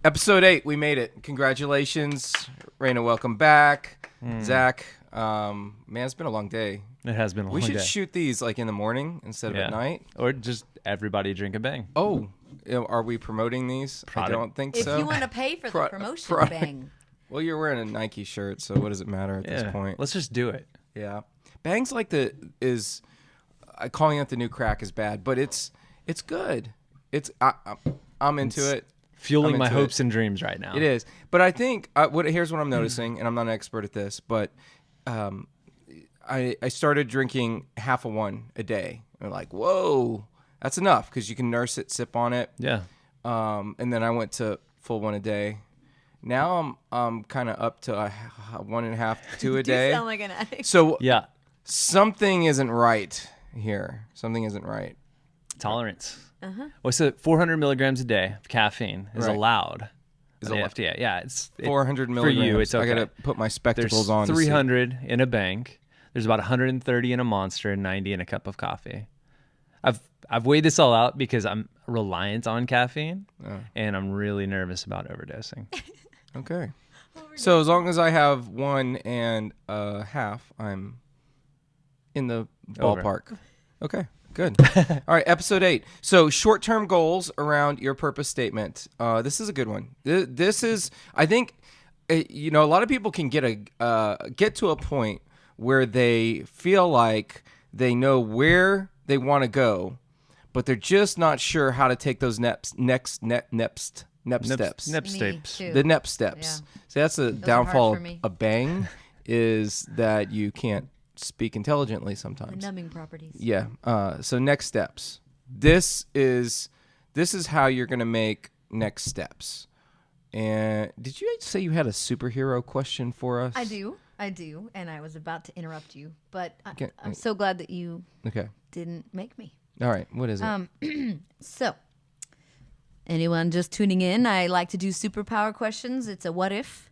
Episode 8, we made it. Congratulations. Rayna, welcome back. Zach, man, it's been a long day. It has been a long day. We should shoot these like in the morning instead of at night. Or just everybody drink a bang. Oh, are we promoting these? Product. I don't think If so. you want to pay for the promotion, bang. Well, you're wearing a Nike shirt, so what does it matter at this point? Let's just do it. Yeah. Bang's like calling it the new crack is bad, but it's good. I'm into it. Fueling my hopes and dreams right now. It is. But I think, here's what I'm noticing, and I'm not an expert at this, but I started drinking half of one a day. And like, whoa, that's enough, because you can nurse it, sip on it. Yeah. And then I went to full one a day. Now I'm kind of up to 1.5 to 2 a day. You sound like an addict. So Yeah. something isn't right here. Something isn't right. Tolerance. Well, so 400 milligrams a day of caffeine is allowed. Is the FDA. Yeah, it's 400 milligrams. For you, it's okay. I got to put my spectacles on. There's 300 in a bank. There's about 130 in a Monster and 90 in a cup of coffee. I've weighed this all out because I'm reliant on caffeine, and I'm really nervous about overdosing. Okay. So as long as I have 1.5, I'm in the ballpark. Okay, good. All right, episode 8. So short-term goals around your purpose statement. This is a good one. This is, I think, a lot of people can get to a point where they feel like they know where they want to go, but they're just not sure how to take those next steps. The next steps. Yeah. So that's the Those are downfall hard for me. of Bang, is that you can't speak intelligently The sometimes. numbing properties. Yeah. So next steps. This is how you're gonna make next steps. And did you say you had a superhero question for us? I do, and I was about to interrupt you, but Okay. I'm so glad that you Okay. didn't make me. All right. What is it? So, anyone just tuning in, I like to do superpower questions. It's a what if.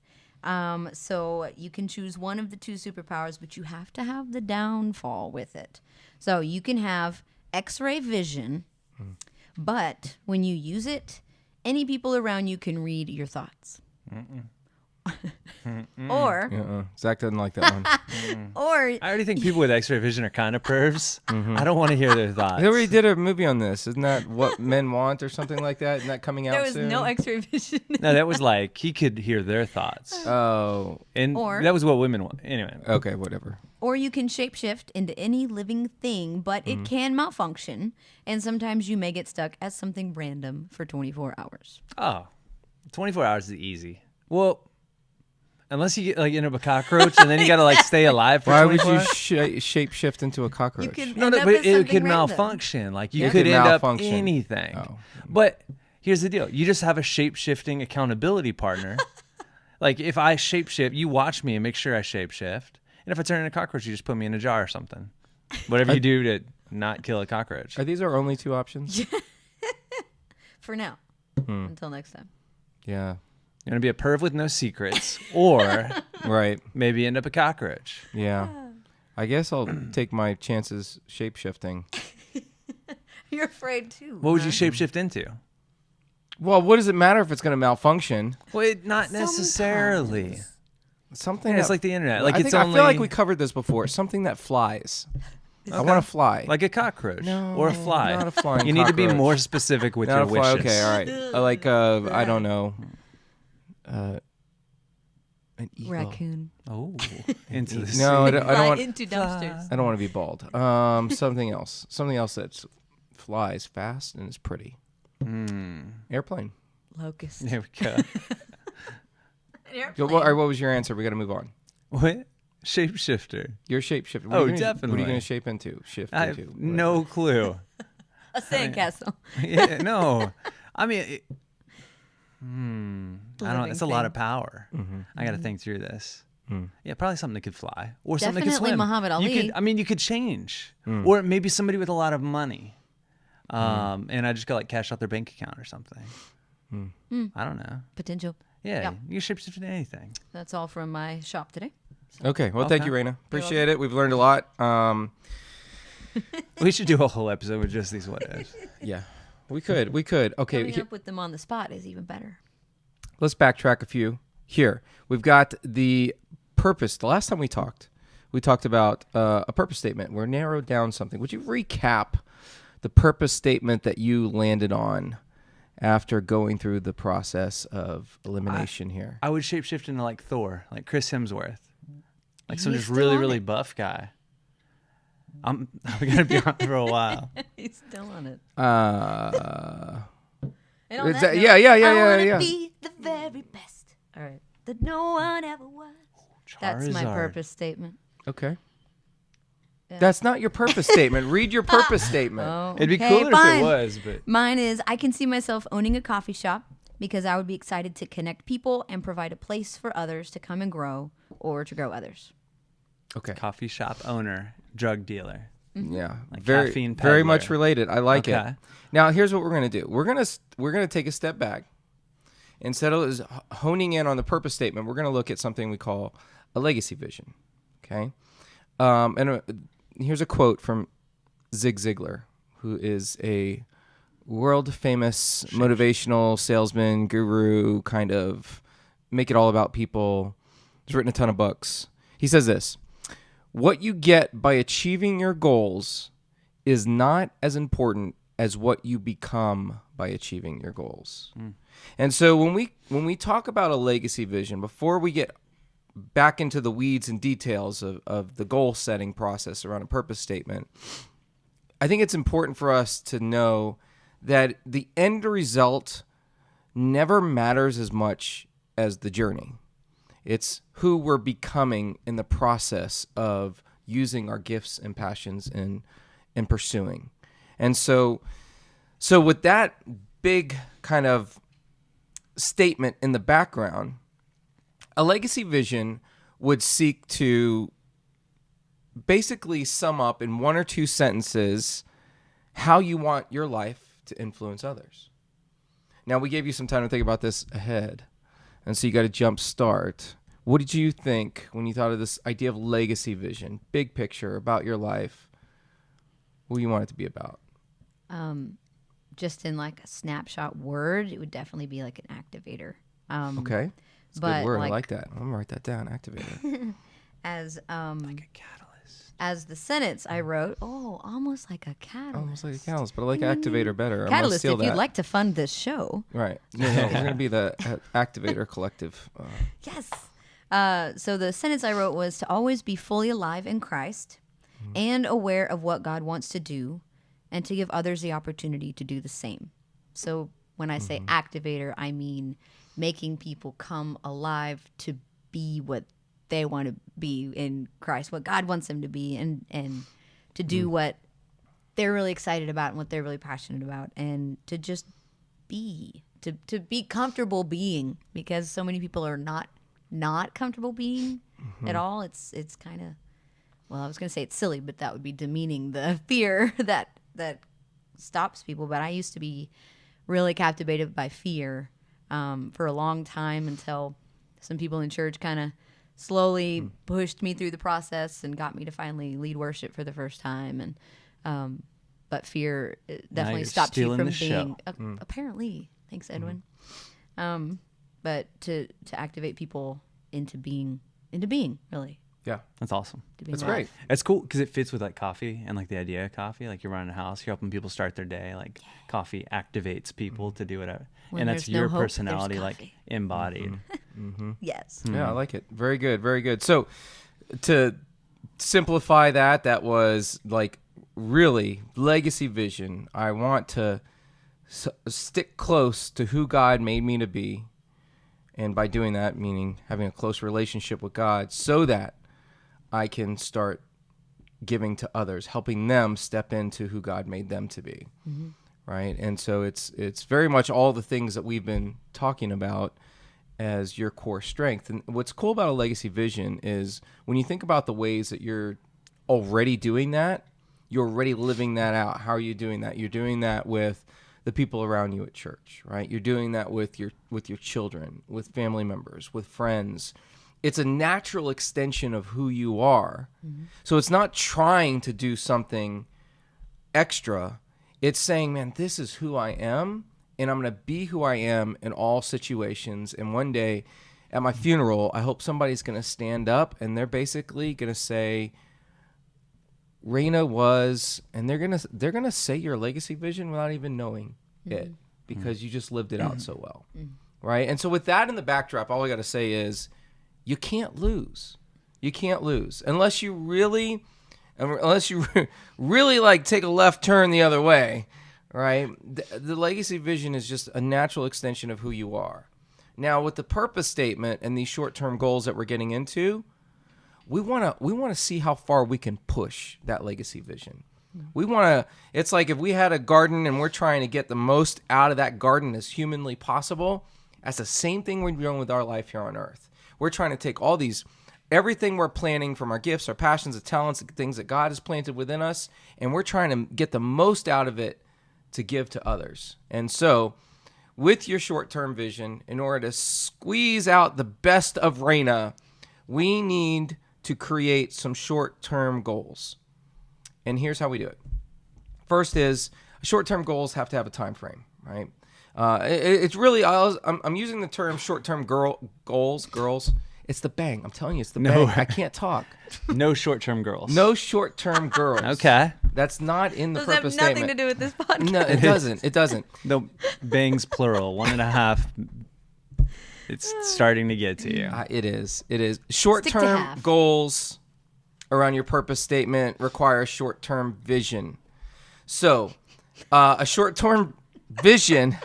So you can choose one of the two superpowers, but you have to have the downfall with it. So you can have X-ray vision, but when you use it, any people around you can read your thoughts. Or Zach doesn't like that one. or I already think people with X-ray vision are kind of pervs. I don't want to hear their thoughts. They already did a movie on this. Isn't that What Men Want or something like that? Isn't that coming out there was soon? no X-ray vision. No, that was like he could hear their thoughts, Oh. and Or- that was what women want. Anyway, Okay. Whatever. Or you can shapeshift into any living thing, but it can malfunction, and sometimes you may get stuck as something random for 24 hours. 24 hours is easy. Well, unless you get like into a cockroach and then you got to like stay alive for Why 24 would you hours. shape shift into a cockroach? You could No, end no, up but as it something could random. malfunction. Like you It could could end malfunction. up anything. Oh. But here's the deal: you just have a shape-shifting accountability partner. Like if I shape-shift, you watch me and make sure I shape-shift. And if I turn into a cockroach, you just put me in a jar or something. Whatever you do to not kill a cockroach. Are these our only two options? For now. Until next time. Yeah. You're gonna be a perv with no secrets, or Right. maybe end up a cockroach. Yeah. I guess I'll take my chances shape shifting. You're afraid too. What would huh? you shapeshift into? Well, what does it matter if it's going to malfunction? Well, not necessarily. Sometimes. Something. It's like the internet. Like I it's think, only I feel like we covered this before. Something that flies. I want to fly. like a cockroach No, or a fly. not a flying You need to be cockroach. more specific with Not your a fly. wishes. Okay. All right. Like I don't know. An eagle. Raccoon. Oh, into the No, I sea. don't, I Fly don't want. into dumpsters. I don't want to be bald. Something else. Something else that flies fast and is pretty. Airplane. Locust. There we go. An What, airplane. what was your answer? We got to move on. What? Shapeshifter. Your shapeshifter. What Oh, are you gonna, What are definitely. you going to shape into? Shift I into? have no clue. A sandcastle. Yeah, no. I mean, I don't. Living It's a lot thing. of power. I got to think through this. Yeah, probably something that could fly or something that could Definitely swim. Muhammad Ali. You could change, or maybe somebody with a lot of money, and I just got like cash out their bank account or something. I don't know. Potential. Yeah, Yeah. you can shapeshift into anything. That's all from my shop today. Okay. Well, thank Okay. you, Rayna. Appreciate it. We've learned a lot. We should do a whole episode with just these what ifs. Yeah. We could. Okay. Coming up with them on the spot is even better. let's backtrack a few here. We've got the purpose. The last time we talked about a purpose statement. We're narrowed down something. Would you recap the purpose statement that you landed on after going through the process of elimination here? I would shapeshift into like Thor, like Chris Hemsworth, like some He's just still really, on really it. buff guy. I'm gonna be on it for a while. He's still on it. And Is on that- that note, yeah. I want to be the very best. All right. That no one ever was. That's my Charizard. purpose statement. Okay. Yeah. That's not your purpose statement. Read your purpose statement. Oh, It'd be okay, cooler fine. if it was, but Mine is I can see myself owning a coffee shop because I would be excited to connect people and provide a place for others to come and grow or to grow others. Okay. coffee shop owner, drug dealer. Yeah. Like very caffeine very much peddler. related. I like it. Okay. Now, here's what we're going to do. We're going to take a step back. Instead of honing in on the purpose statement, we're going to look at something we call a legacy vision. Okay? Here's a quote from Zig Ziglar, who is a world-famous motivational salesman, guru, kind of make it all about people. He's written a ton of books. He says this: what you get by achieving your goals is not as important as what you become by achieving your goals. And so when we talk about a legacy vision, before we get back into the weeds and details of the goal setting process around a purpose statement, I think it's important for us to know that the end result never matters as much as the journey. It's who we're becoming in the process of using our gifts and passions in pursuing. And so with that big kind of statement in the background, a legacy vision would seek to basically sum up in one or two sentences how you want your life to influence others. Now, we gave you some time to think about this ahead, and so you got a jump start. What did you think when you thought of this idea of legacy vision, big picture about your life? What do you want it to be about? Just in like a snapshot word, it would definitely be like an activator. Okay. It's a but good word. I like- like that. I'm going to write that down, activator. As Like a catalyst. as the sentence I wrote, almost like a catalyst. Almost like a catalyst, but I like activator better. I'm gonna Catalyst, steal if you'd that. like to fund this show. Right. No, we're going to be the activator collective. Yes. So the sentence I wrote was to always be fully alive in Christ and aware of what God wants to do and to give others the opportunity to do the same. So when I say activator, I mean making people come alive to be what they want to be in Christ, what God wants them to be, and to do what they're really excited about and what they're really passionate about, and to just be, to be comfortable being, because so many people are not comfortable being at all. It's kind of, well, I was going to say it's silly, but that would be demeaning the fear that stops people. But I used to be really captivated by fear for a long time, until some people in church kind of slowly pushed me through the process and got me to finally lead worship for the first time. And but fear definitely you're stops you stealing from the show. being apparently. Thanks, Edwin. But to activate people into being really. Yeah. That's awesome. To being That's alive. great. It's cool because it fits with like coffee and like the idea of coffee. Like you're running a house, you're helping people start their day. Like coffee activates people to do whatever, When and that's there's no your hope, there's personality like coffee. embodied. Yes. Yeah, I like it. Very good. Very good. So to simplify that was like really legacy vision. I want to stick close to who God made me to be. And by doing that, meaning having a close relationship with God, so that I can start giving to others, helping them step into who God made them to be. Right? And so it's very much all the things that we've been talking about as your core strength. And what's cool about a legacy vision is when you think about the ways that you're already doing that, you're already living that out. How are you doing that? You're doing that with the people around you at church, right? You're doing that with your children, with family members, with friends. It's a natural extension of who you are. So it's not trying to do something extra. It's saying, man, this is who I am, and I'm going to be who I am in all situations. And one day at my funeral, I hope somebody's going to stand up and they're basically going to say, Rayna was, and they're going to say your legacy vision without even knowing it, because you just lived it out so well. Right? And so with that in the backdrop, all I got to say is you can't lose. You can't lose unless you really like take a left turn the other way, right? The legacy vision is just a natural extension of who you are. Now, with the purpose statement and these short-term goals that we're getting into, we want to see how far we can push that legacy vision. It's like if we had a garden and we're trying to get the most out of that garden as humanly possible, that's the same thing we're doing with our life here on earth. We're trying to take everything we're planning from our gifts, our passions, our talents, the things that God has planted within us, and we're trying to get the most out of it to give to others. And so, with your short-term vision, in order to squeeze out the best of Rayna, we need to create some short-term goals. And here's how we do it. First is, short-term goals have to have a time frame, right? It's really, I'm using the term short-term goals. It's the bang. I'm telling you, it's the bang. I can't talk. No short-term girls. No short-term girls. Okay. That's not in the Those purpose have nothing statement. to do with this podcast. No, it doesn't. It doesn't. No, bangs plural, 1.5. It's starting to get to you. It is. Short-term half. goals around your purpose statement require short-term vision. So, a short-term vision.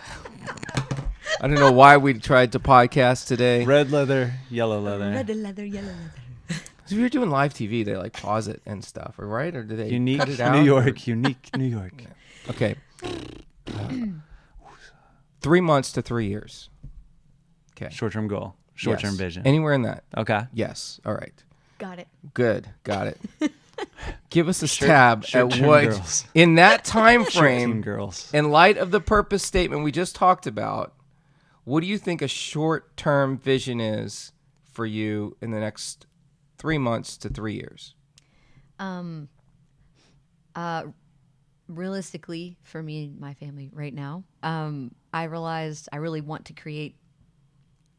I don't know why we tried to podcast today. Red leather, yellow leather. Red leather, yellow leather. If you're doing live TV, they like pause it and stuff, right? Or do they Unique cut it out? New York, unique New York. Okay. 3 months to 3 years. Okay. Short-term goal, short-term Yes. vision. Anywhere in that. Okay. Yes. All right. Got it. Good. Got it. Give us a stab at short-term what girls. in that time Short-term frame, girls. in light of the purpose statement we just talked about, what do you think a short-term vision is for you in the next 3 months to 3 years? Realistically, for me and my family right now, I realized I really want to create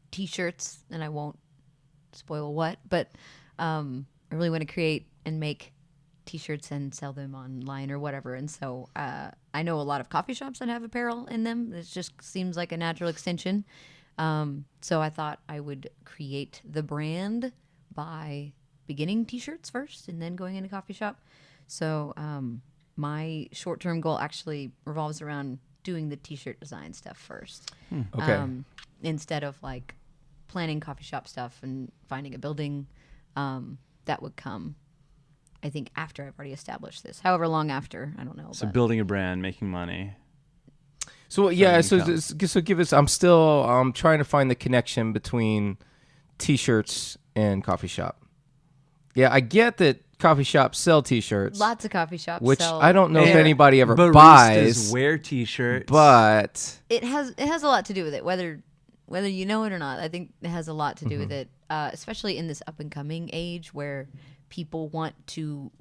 T-shirts, and I won't spoil what, but I really want to create and make T-shirts and sell them online or whatever. And so I know a lot of coffee shops that have apparel in them. It just seems like a natural extension. So I thought I would create the brand by beginning T-shirts first and then going into coffee shop. So my short-term goal actually revolves around doing the T-shirt design stuff first. Okay. Instead of like planning coffee shop stuff and finding a building, that would come, I think, after I've already established this. However long after, I don't know. So but building a brand, making money. So yeah, Income. so give us. I'm still trying to find the connection between T-shirts and coffee shop. Yeah, I get that coffee shops sell T-shirts, lots of coffee shops which sell. I don't know if And anybody ever baristas buys. wear T-shirts. But It has a lot to do with it, whether you know it or not. I think it has a lot to do with it, especially in this up and coming age where people want to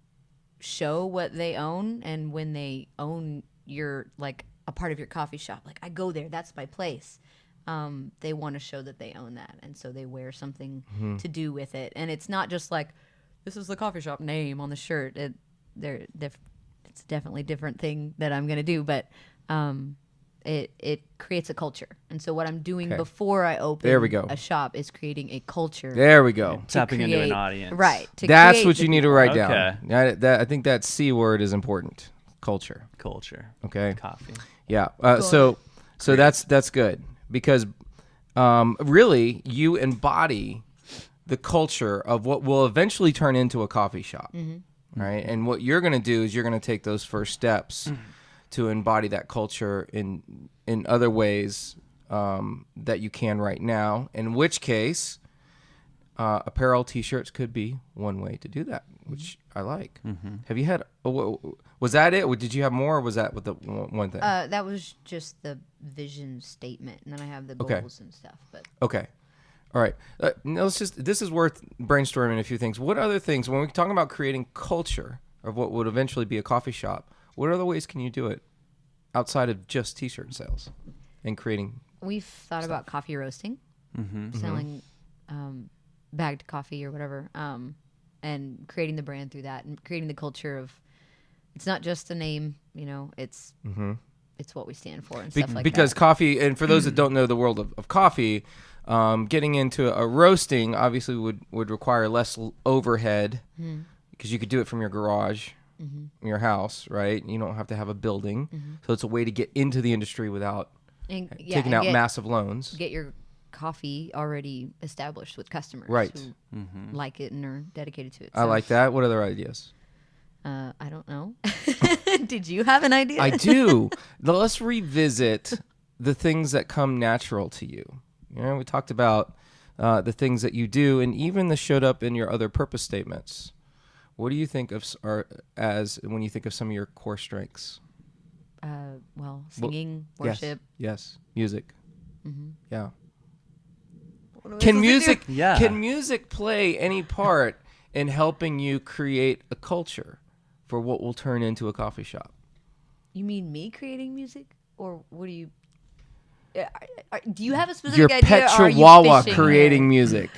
show what they own, and when they own your like a part of your coffee shop, like I go there, that's my place. They want to show that they own that, and so they wear something to do with it. And it's not just like this is the coffee shop name on the shirt. It's definitely a different thing that I'm gonna do, but it creates a culture. And so what I'm doing Okay. before I open There we go. a shop is creating a culture. there we go. to Tapping into an create- audience. Right. to That's create what the you need to people. write Okay. down. I think that C word is important. Culture. Culture. Okay. Coffee. Yeah. So that's good because really you embody the culture of what will eventually turn into a coffee shop, right? And what you're going to do is you're going to take those first steps to embody that culture in other ways that you can right now. In which case, apparel, T-shirts could be one way to do that, which I like. Have you had? Was that it? Or did you have more? Or was that with the one thing? That was just the vision statement, and then I have the Okay. goals and stuff. But Okay. All right. Now this is worth brainstorming a few things. What other things, when we're talking about creating culture of what would eventually be a coffee shop, what other ways can you do it outside of just T-shirt sales? and creating. We've thought about coffee roasting, Mm-hmm. selling bagged coffee or whatever, and creating the brand through that and creating the culture of it's not just a name, it's what we stand for and stuff like because that. coffee, and for those that don't know the world of coffee, getting into a roasting obviously would require less overhead because you could do it from your garage, your house, right? You don't have to have a building. So it's a way to get into the industry without taking out massive loans. Get your coffee already established with customers Right. who like it and are dedicated to it. I like that. What other ideas? I don't know. Did you have an idea? I do. Let's revisit the things that come natural to you. We talked about the things that you do, and even that showed up in your other purpose statements. What do you think of as when you think of some of your core strengths? Singing, worship. Yes. Music. Yeah. What Can am I supposed to do? Can music play any part in helping you create a culture for what will turn into a coffee shop? You mean me creating music, or what do you? Do you have a specific Your idea? pet or are you chihuahua fishing creating there? music.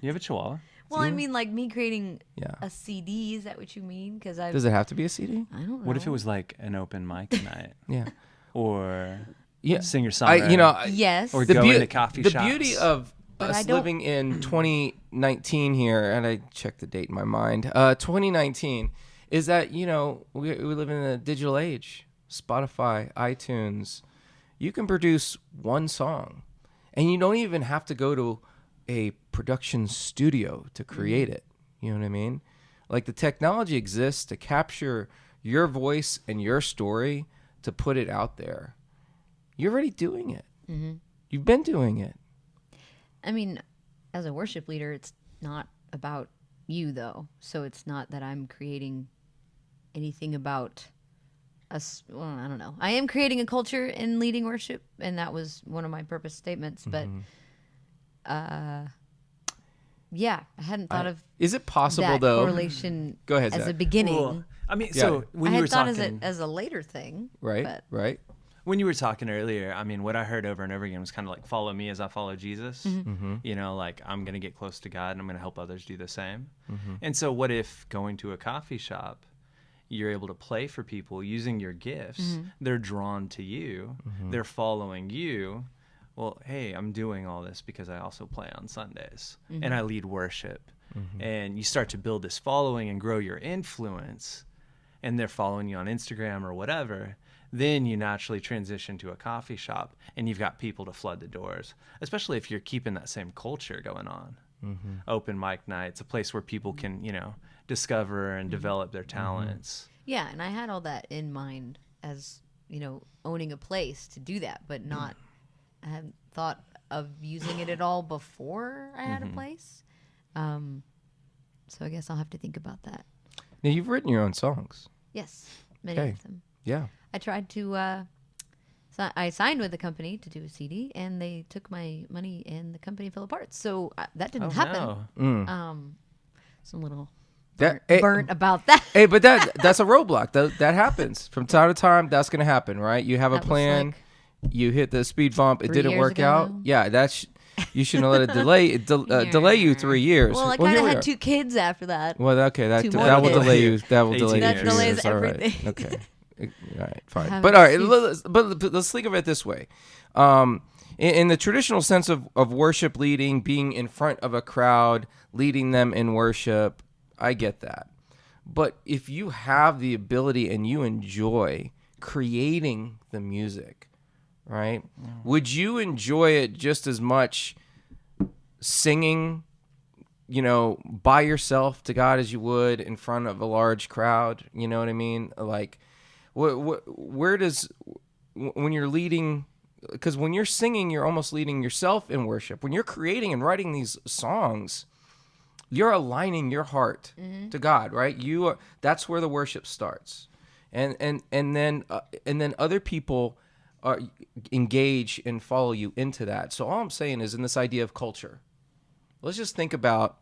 You have a chihuahua? Well, I mean, like me creating Yeah. a CD. Is that what you mean? Because I Does it have to be a CD? I don't know. What if it was like an open mic night? Yeah. Or Yeah. singer-songwriter? Yes. Or the go beau- into coffee the shops. beauty of But I us don't- living in 2019 here, and I checked the date in my mind, 2019, is that, we live in a digital age. Spotify, iTunes. You can produce one song, and you don't even have to go to a production studio to create it. You know what I mean? Like, the technology exists to capture your voice and your story to put it out there. You're already doing it. You've been doing it. I mean, as a worship leader, it's not about you, though. So it's not that I'm creating anything about us. Well, I don't know. I am creating a culture in leading worship, and that was one of my purpose statements. But, yeah, I hadn't thought of Is it possible, that though? correlation Go ahead, as Zach. a beginning. Well, I mean, Yeah. so when I you were had thought talking, as a later thing. Right, But right. when you were talking earlier, I mean, what I heard over and over again was kind of like, follow me as I follow Jesus. Like I'm going to get close to God and I'm going to help others do the same. And so what if going to a coffee shop, you're able to play for people using your gifts. They're drawn to you. They're following you. Well, hey, I'm doing all this because I also play on Sundays and I lead worship. And you start to build this following and grow your influence, and they're following you on Instagram or whatever. Then you naturally transition to a coffee shop and you've got people to flood the doors, especially if you're keeping that same culture going on. Open mic nights, a place where people can, discover and develop their talents. yeah, and I had all that in mind as, owning a place to do that, but not, I hadn't thought of using it at all before I had a place. So I guess I'll have to think about that. Now, you've written your own songs. Yes, many Okay. of them. Yeah. I tried to, I signed with the company to do a CD, and they took my money and the company fell apart. So that didn't happen. No. So a little That- burnt about that. Hey, but that's a roadblock. That happens from time to time. That's gonna happen, right? You have a That was plan. like You hit the speed bump. It 3 didn't years work ago out. now. Yeah, you shouldn't have let it delay you 3 years. Well, I here kind of we had are. 2 kids after that. Well, okay, that 2 more will kids. delay you. That will 18 delay you. years. 3 That delays years. All right. everything. Okay. All right. Fine. Haven't But all right. seen- But let's think of it this way. In the traditional sense of worship leading, being in front of a crowd, leading them in worship, I get that. But if you have the ability and you enjoy creating the music, right? Would you enjoy it just as much singing, by yourself to God as you would in front of a large crowd? You know what I mean? Like, where does, when you're leading, because when you're singing, you're almost leading yourself in worship. When you're creating and writing these songs, you're aligning your heart to God, right? That's where the worship starts, and then other people engage and follow you into that. So all I'm saying is, in this idea of culture, let's just think about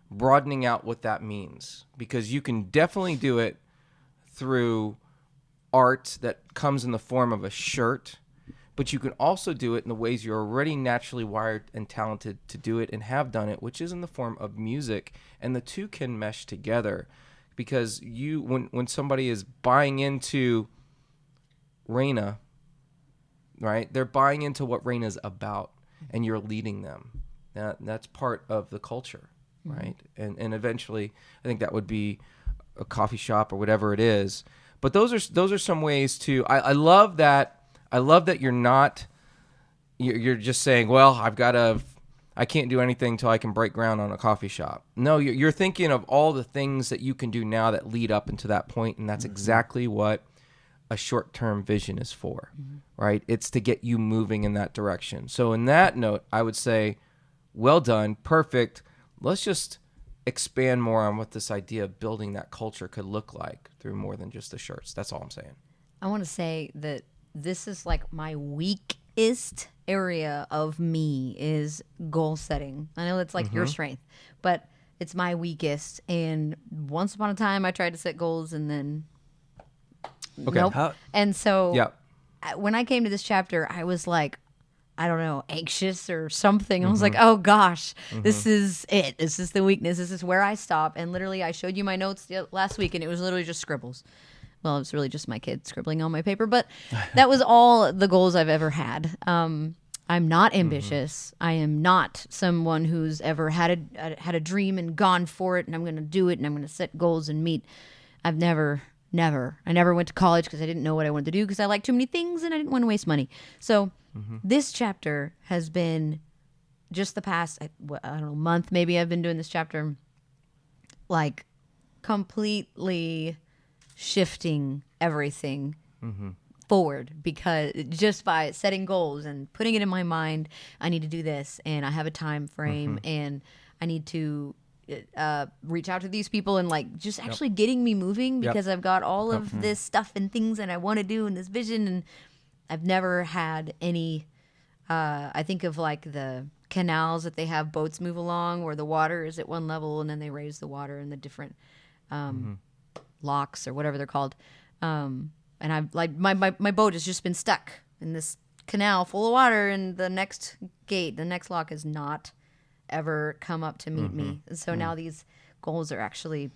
broadening out what that means, because you can definitely do it through art that comes in the form of a shirt, but you can also do it in the ways you're already naturally wired and talented to do it and have done it, which is in the form of music. And the two can mesh together, because when somebody is buying into Rayna, right, they're buying into what Rayna's about, and you're leading them. That's part of the culture, right? And eventually, I think that would be a coffee shop or whatever it is. But those are some ways to. I love that. I love that you're just saying, well, I can't do anything till I can break ground on a coffee shop. No, you're thinking of all the things that you can do now that lead up into that point, and that's exactly what a short-term vision is for, right? It's to get you moving in that direction. So in that note, I would say, well done, perfect. Let's just expand more on what this idea of building that culture could look like through more than just the shirts. That's all I'm saying. I want to say that this is like my weakest area of me is goal setting. I know it's like your strength, but it's my weakest. And once upon a time, I tried to set goals and then nope. And so when I came to this chapter, I was like, I don't know, anxious or something. I was like, oh gosh, this is it. This is the weakness. This is where I stop. And literally, I showed you my notes last week, and it was literally just scribbles. Well, it was really just my kid scribbling on my paper, but that was all the goals I've ever had. I'm not ambitious. I am not someone who's ever had a dream and gone for it, and I'm going to do it, and I'm going to set goals and meet. I've never. I never went to college because I didn't know what I wanted to do because I liked too many things and I didn't want to waste money. So this chapter has been just the past, I don't know, month maybe I've been doing this chapter, like completely shifting everything forward, because just by setting goals and putting it in my mind, I need to do this and I have a time frame and I need to reach out to these people and like just actually getting me moving, because I've got all of this stuff and things that I want to do and this vision, and I've never had any I think of like the canals that they have boats move along where the water is at one level and then they raise the water in the different locks or whatever they're called, and I've like my boat has just been stuck in this canal full of water, and the next lock has not ever come up to meet me. And so now these goals are actually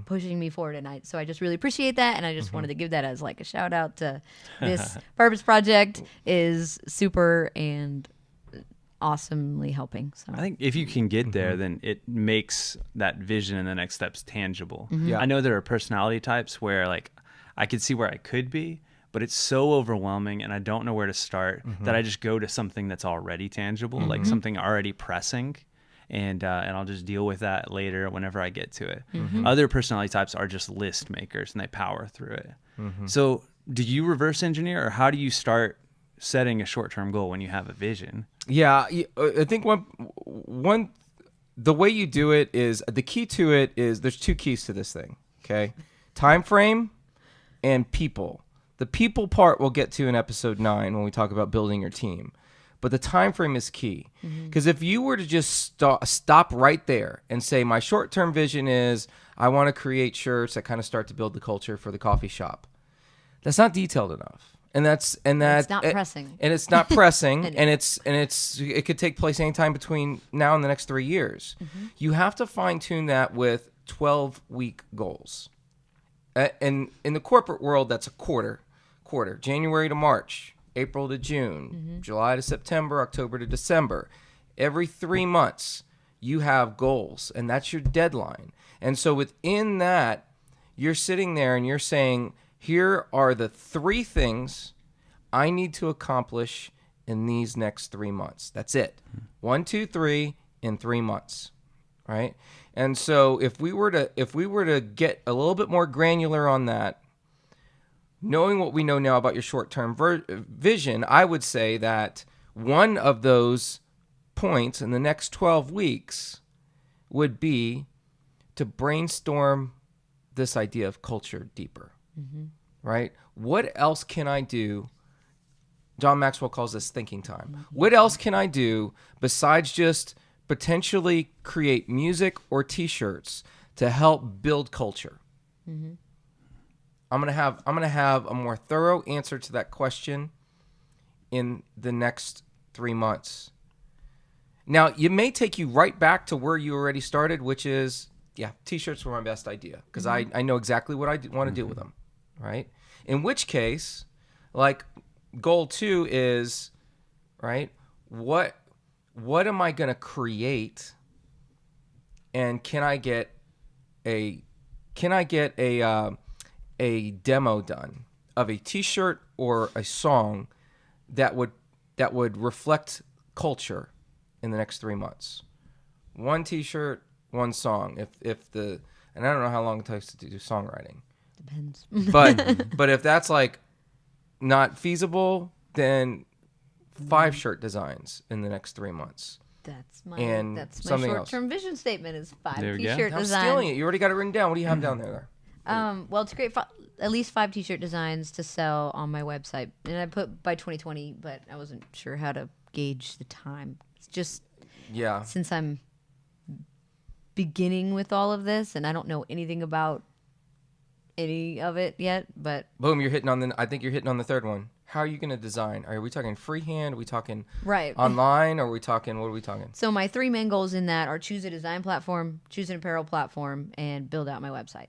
pushing me forward, and so I just really appreciate that, and I just wanted to give that as like a shout out to this Purpose Project is super and awesomely helping. So I think if you can get there, then it makes that vision and the next steps tangible. Yeah. I know there are personality types where like I could see where I could be, but it's so overwhelming and I don't know where to start that I just go to something that's already tangible, like something already pressing, and I'll just deal with that later whenever I get to it. Other personality types are just list makers and they power through it. So do you reverse engineer, or how do you start setting a short-term goal when you have a vision? Yeah, I think one the way you do it is, the key to it is, there's two keys to this thing, okay? Time frame and people. The people part we'll get to in episode 9 when we talk about building your team. But the time frame is key. Because if you were to just stop right there and say, my short-term vision is I want to create shirts that kind of start to build the culture for the coffee shop, that's not detailed enough. It's not pressing. And it's not pressing, and it could take place anytime between now and the next 3 years. You have to fine-tune that with 12-week goals. And in the corporate world, that's a quarter, January to March, April to June, July to September, October to December. Every 3 months, you have goals, and that's your deadline. And so within that, you're sitting there and you're saying, here are the 3 things I need to accomplish in these next 3 months. That's it. 1, 2, 3 in 3 months, right? And so if we were to get a little bit more granular on that, knowing what we know now about your short-term vision, I would say that one of those points in the next 12 weeks would be to brainstorm this idea of culture deeper, right? What else can I do? John Maxwell calls this thinking time. What else can I do besides just potentially create music or T-shirts to help build culture? I'm gonna have a more thorough answer to that question in the next 3 months. Now, it may take you right back to where you already started, which is, T-shirts were my best idea because I know exactly what I want to do with them, right? In which case, like, goal 2 is, right, what am I going to create, and can I get a demo done of a T-shirt or a song that would reflect culture in the next 3 months. 1 T-shirt, 1 song. And I don't know how long it takes to do songwriting. Depends. But if that's like not feasible, then 5 shirt designs in the next 3 months. That's And my something else. short-term vision statement is 5 There we go. T-shirt I'm designs. stealing it. You already got it written down. What do you have down there? Well, to create at least 5 T-shirt designs to sell on my website, and I put by 2020, but I wasn't sure how to gauge the time. It's just since I'm beginning with all of this, and I don't know anything about any of it yet, but Boom, I think you're hitting on the third one. How are you going to design? Are we talking freehand? Are we talking right online? Or what are we talking? So my 3 main goals in that are choose a design platform, choose an apparel platform, and build out my website.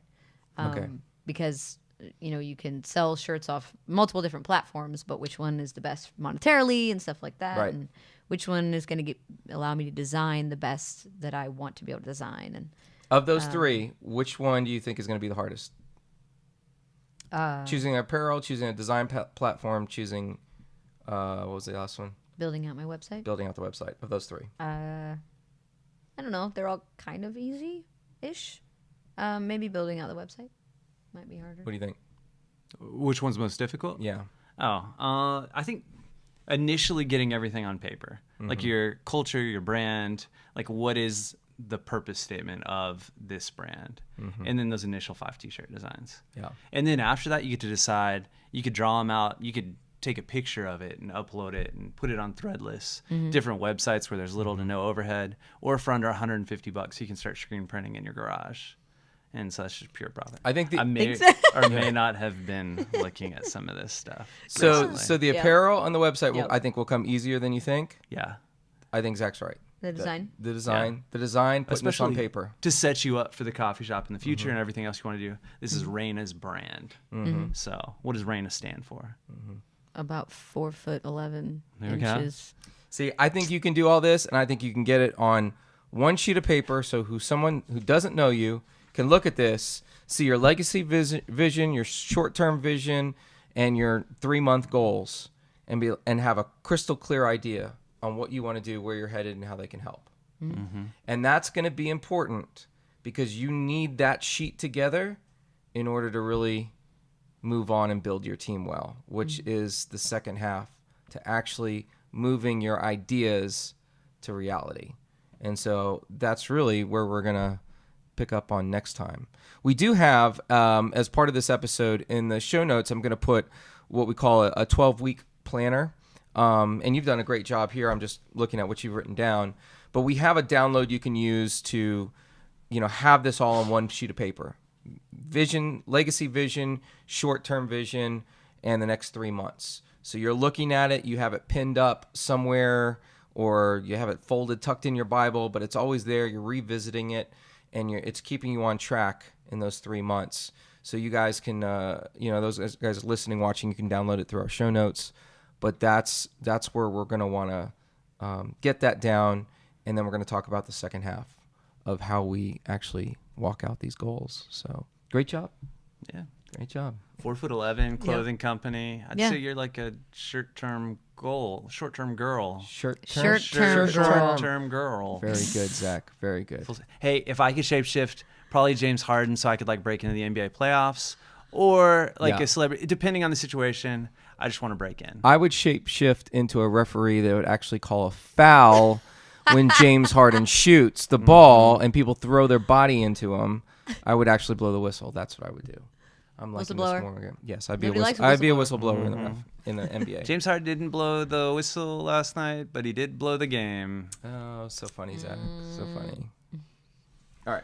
Okay. Because you can sell shirts off multiple different platforms, but which one is the best monetarily and stuff like that, Right. and which one is going to allow me to design the best that I want to be able to design. And Of those 3, which one do you think is going to be the hardest? Choosing apparel, choosing a design platform, choosing what was the last one? building out my website. Building out the website. Of those 3, I don't know. They're all kind of easy-ish. Maybe building out the website might be harder. what do you think? Which one's most difficult? Yeah. I think initially getting everything on paper, like your culture, your brand, like what is the purpose statement of this brand, and then those initial 5 T-shirt designs. Yeah. And then after that, you get to decide. You could draw them out. You could take a picture of it and upload it and put it on Threadless, different websites where there's little to no overhead, or for under $150, you can start screen printing in your garage. And so that's just pure profit. I think I may or may not have been looking at some of this stuff. So recently. the apparel on the website I think will come easier than you think. Yeah. I think Zach's right. The design. The design, putting this on Especially paper. to set you up for the coffee shop in the future and everything else you want to do. This is Rayna's brand. So what does Rayna stand for? About 4'11" There we go. inches. See, I think you can do all this, and I think you can get it on 1 sheet of paper, so someone who doesn't know you can look at this, see your legacy vision, your short-term vision, and your 3-month goals, and have a crystal clear idea on what you want to do, where you're headed, and how they can help. And that's going to be important because you need that sheet together in order to really move on and build your team well, which is the second half to actually moving your ideas to reality. And so that's really where we're going to pick up on next time. We do have, as part of this episode, in the show notes, I'm going to put what we call a 12-week planner. And you've done a great job here. I'm just looking at what you've written down. But we have a download you can use to, have this all on 1 sheet of paper. Vision, legacy vision, short-term vision, and the next 3 months. So you're looking at it, you have it pinned up somewhere, or you have it folded, tucked in your Bible, but it's always there. You're revisiting it, and it's keeping you on track in those 3 months. So you guys can, those guys listening, watching, you can download it through our show notes. But that's where we're going to want to get that down, and then we're going to talk about the second half of how we actually walk out these goals. So great job. Yeah. Great job. 4'11" clothing company. I'd Yeah. say you're like a short-term girl. Short-term girl. Very good, Zach. Very good. Hey, if I could shapeshift, probably James Harden, so I could break into the NBA playoffs, or a celebrity, depending on the situation. I just want to break in. I would shapeshift into a referee that would actually call a foul when James Harden shoots the ball and people throw their body into him. I would actually blow the whistle. That's what I would do. I'm liking this more. Yes, I'd be a whistleblower in the NBA. James Harden didn't blow the whistle last night, but he did blow the game. Oh, so funny, Zach. So funny. All right.